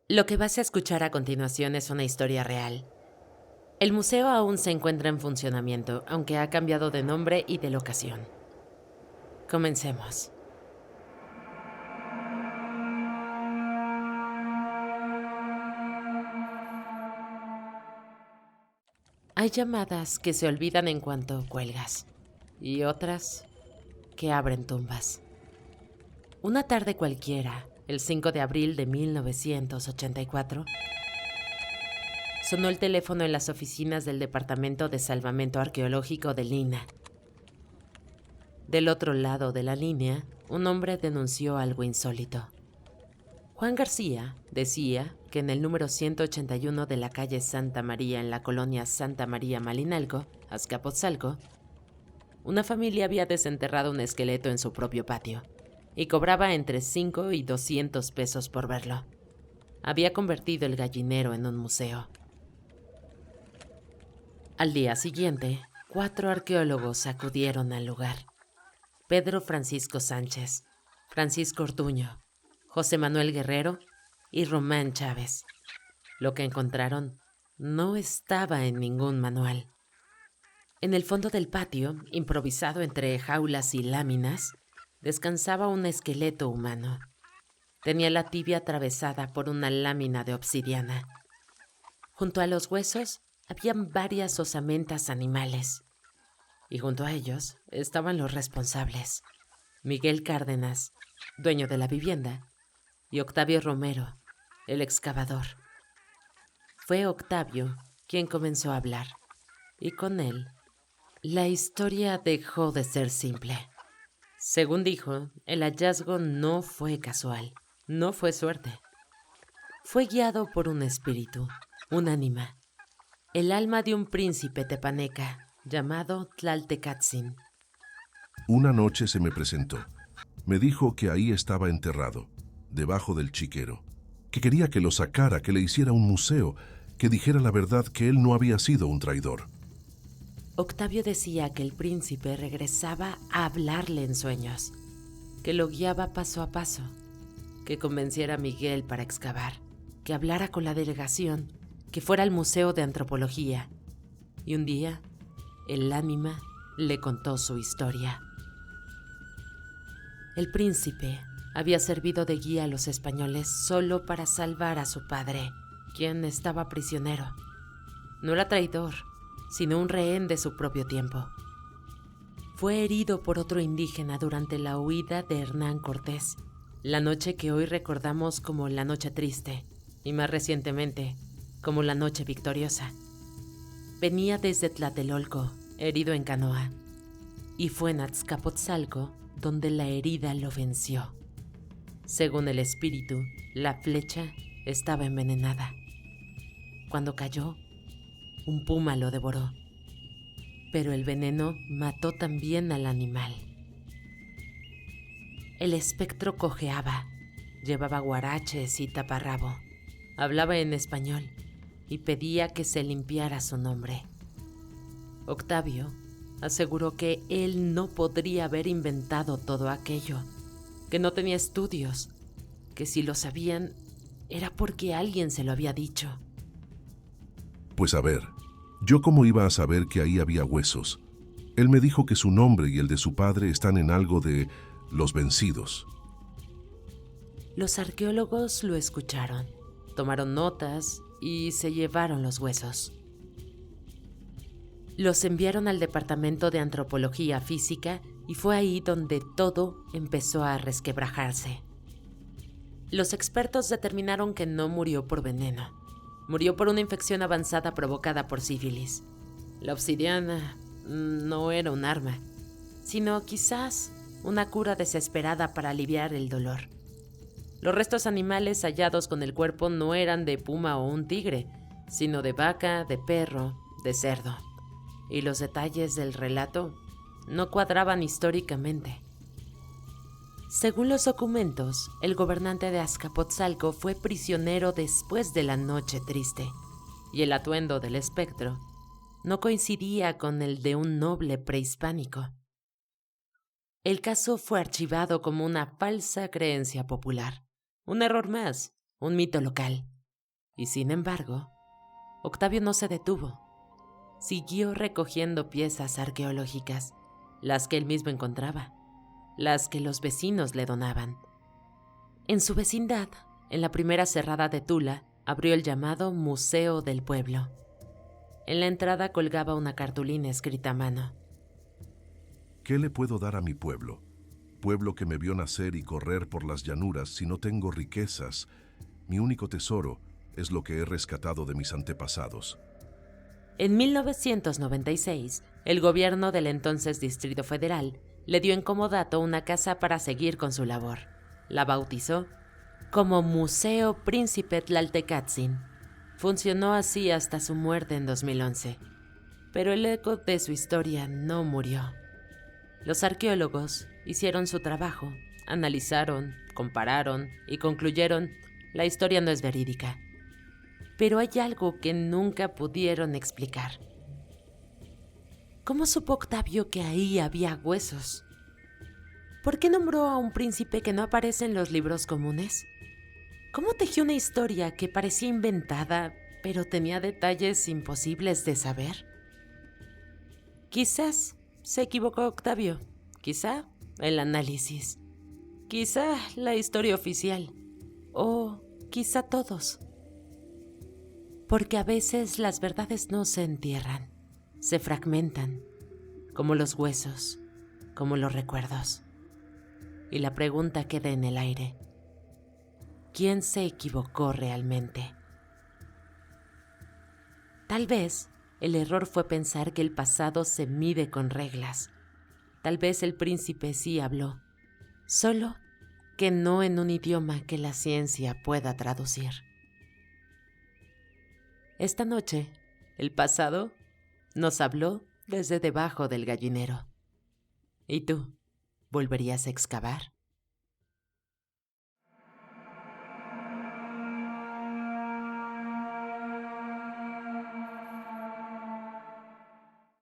Lo que vas a escuchar a continuación es una historia real. El museo aún se encuentra en funcionamiento, aunque ha cambiado de nombre y de locación. Comencemos. Hay llamadas que se olvidan en cuanto cuelgas, y otras que abren tumbas. Una tarde cualquiera, el 5 de abril de 1984, sonó el teléfono en las oficinas del Departamento de Salvamento Arqueológico de Lina. Del otro lado de la línea, un hombre denunció algo insólito. Juan García decía que en el número 181 de la calle Santa María en la colonia Santa María Malinalco, Azcapotzalco, una familia había desenterrado un esqueleto en su propio patio y cobraba entre 5 y 200 pesos por verlo. Había convertido el gallinero en un museo. Al día siguiente, 4 arqueólogos acudieron al lugar. Pedro Francisco Sánchez, Francisco Ortuño, José Manuel Guerrero y Román Chávez. Lo que encontraron no estaba en ningún manual. En el fondo del patio, improvisado entre jaulas y láminas, descansaba un esqueleto humano. Tenía la tibia atravesada por una lámina de obsidiana. Junto a los huesos habían varias osamentas animales. Y junto a ellos estaban los responsables: Miguel Cárdenas, dueño de la vivienda, y Octavio Romero, el excavador. Fue Octavio quien comenzó a hablar, y con él, la historia dejó de ser simple. Según dijo, el hallazgo no fue casual, no fue suerte. Fue guiado por un espíritu, un ánima, el alma de un príncipe tepaneca llamado Tlaltecatzin. Una noche se me presentó. Me dijo que ahí estaba enterrado, debajo del chiquero, que quería que lo sacara, que le hiciera un museo, que dijera la verdad, que él no había sido un traidor. Octavio decía que el príncipe regresaba a hablarle en sueños, que lo guiaba paso a paso, que convenciera a Miguel para excavar, que hablara con la delegación, que fuera al Museo de Antropología. Y un día, el ánima le contó su historia. El príncipe había servido de guía a los españoles solo para salvar a su padre, quien estaba prisionero. No era traidor, sino un rehén de su propio tiempo. Fue herido por otro indígena durante la huida de Hernán Cortés, la noche que hoy recordamos como la Noche Triste, y más recientemente, como la Noche Victoriosa. Venía desde Tlatelolco, herido en canoa, y fue en Azcapotzalco donde la herida lo venció. Según el espíritu, la flecha estaba envenenada. Cuando cayó, un puma lo devoró, pero el veneno mató también al animal. El espectro cojeaba, llevaba guaraches y taparrabo, hablaba en español y pedía que se limpiara su nombre. Octavio aseguró que él no podría haber inventado todo aquello, que no tenía estudios, que si lo sabían era porque alguien se lo había dicho. Pues a ver, ¿yo cómo iba a saber que ahí había huesos? Él me dijo que su nombre y el de su padre están en algo de los vencidos. Los arqueólogos lo escucharon, tomaron notas y se llevaron los huesos. Los enviaron al Departamento de Antropología Física y fue ahí donde todo empezó a resquebrajarse. Los expertos determinaron que no murió por veneno. Murió por una infección avanzada provocada por sífilis. La obsidiana no era un arma, sino quizás una cura desesperada para aliviar el dolor. Los restos animales hallados con el cuerpo no eran de puma o un tigre, sino de vaca, de perro, de cerdo. Y los detalles del relato no cuadraban históricamente. Según los documentos, el gobernante de Azcapotzalco fue prisionero después de la Noche Triste, y el atuendo del espectro no coincidía con el de un noble prehispánico. El caso fue archivado como una falsa creencia popular, un error más, un mito local, Y sin embargo, Octavio no se detuvo. Siguió recogiendo piezas arqueológicas, las que él mismo encontraba, las que los vecinos le donaban. En su vecindad, en la primera cerrada de Tula, abrió el llamado Museo del Pueblo. En la entrada colgaba una cartulina escrita a mano. ¿Qué le puedo dar a mi pueblo? Pueblo que me vio nacer y correr por las llanuras si no tengo riquezas. Mi único tesoro es lo que he rescatado de mis antepasados. En 1996, el gobierno del entonces Distrito Federal le dio en comodato una casa para seguir con su labor. La bautizó como Museo Príncipe Tlaltecatzin. Funcionó así hasta su muerte en 2011. Pero el eco de su historia no murió. Los arqueólogos hicieron su trabajo, analizaron, compararon y concluyeron: la historia no es verídica. Pero hay algo que nunca pudieron explicar. ¿Cómo supo Octavio que ahí había huesos? ¿Por qué nombró a un príncipe que no aparece en los libros comunes? ¿Cómo tejió una historia que parecía inventada, pero tenía detalles imposibles de saber? Quizás se equivocó Octavio, quizá el análisis, quizá la historia oficial, o quizá todos. Porque a veces las verdades no se entierran, se fragmentan, como los huesos, como los recuerdos. Y la pregunta queda en el aire: ¿quién se equivocó realmente? Tal vez el error fue pensar que el pasado se mide con reglas. Tal vez el príncipe sí habló, solo que no en un idioma que la ciencia pueda traducir. Esta noche, el pasado nos habló desde debajo del gallinero. ¿Y tú, volverías a excavar?